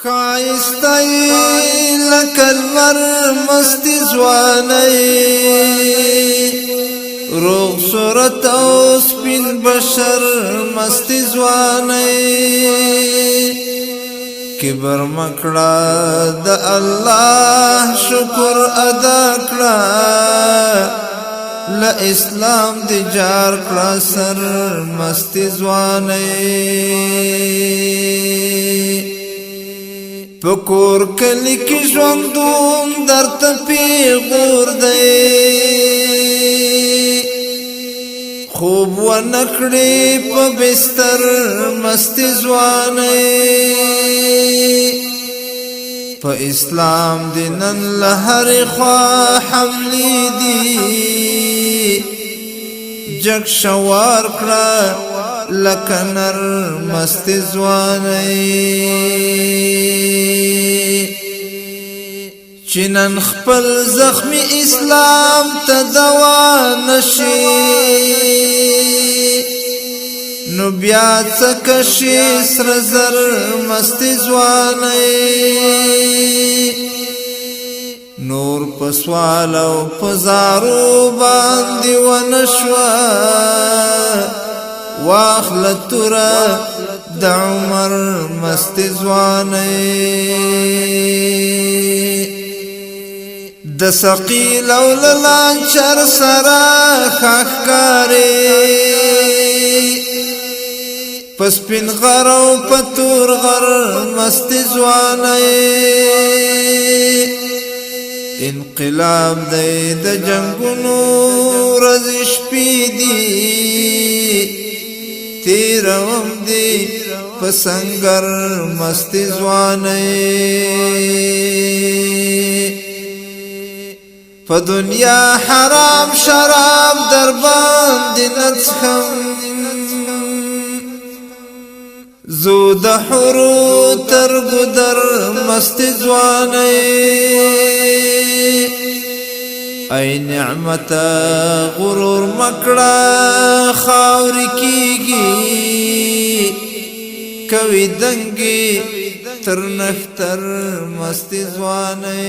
خایستی لکلمر مستی زوانی روغ صورت او سپین بشر مستی زوانی کبر مکڑا دا اللہ شکر ادا کڑا لا اسلام دی جار کڑا سر مستی زوانی پکور کلی کی ژوندون درته پیغور دی خوب و نکړي په بستر مستی ځواني په اسلام دینن لهر خوا حملی دی جگ شوار کړه لکنر مستی ځواني چنن خپل زخمی اسلام ته دوا نشي نو بیا څکشي سر زر مستی ځواني نور پسوال او پزارو باندې ونشوا واخل ترا د عمر مستی ځواني د ثقيل او لانچر سرا خخکاری پسپین غر او پتور غر مستی ځواني انقلاب دی د جنگونو رزش پیدی تیروم دی پسنگر مستی ځواني په دنیا حرام شراب در باندې نڅخم زود حرو تر ګدر مستی ځواني ای نعمت غرور مکړه خاور کیږي کوي دنګي تر نختر مستی ځواني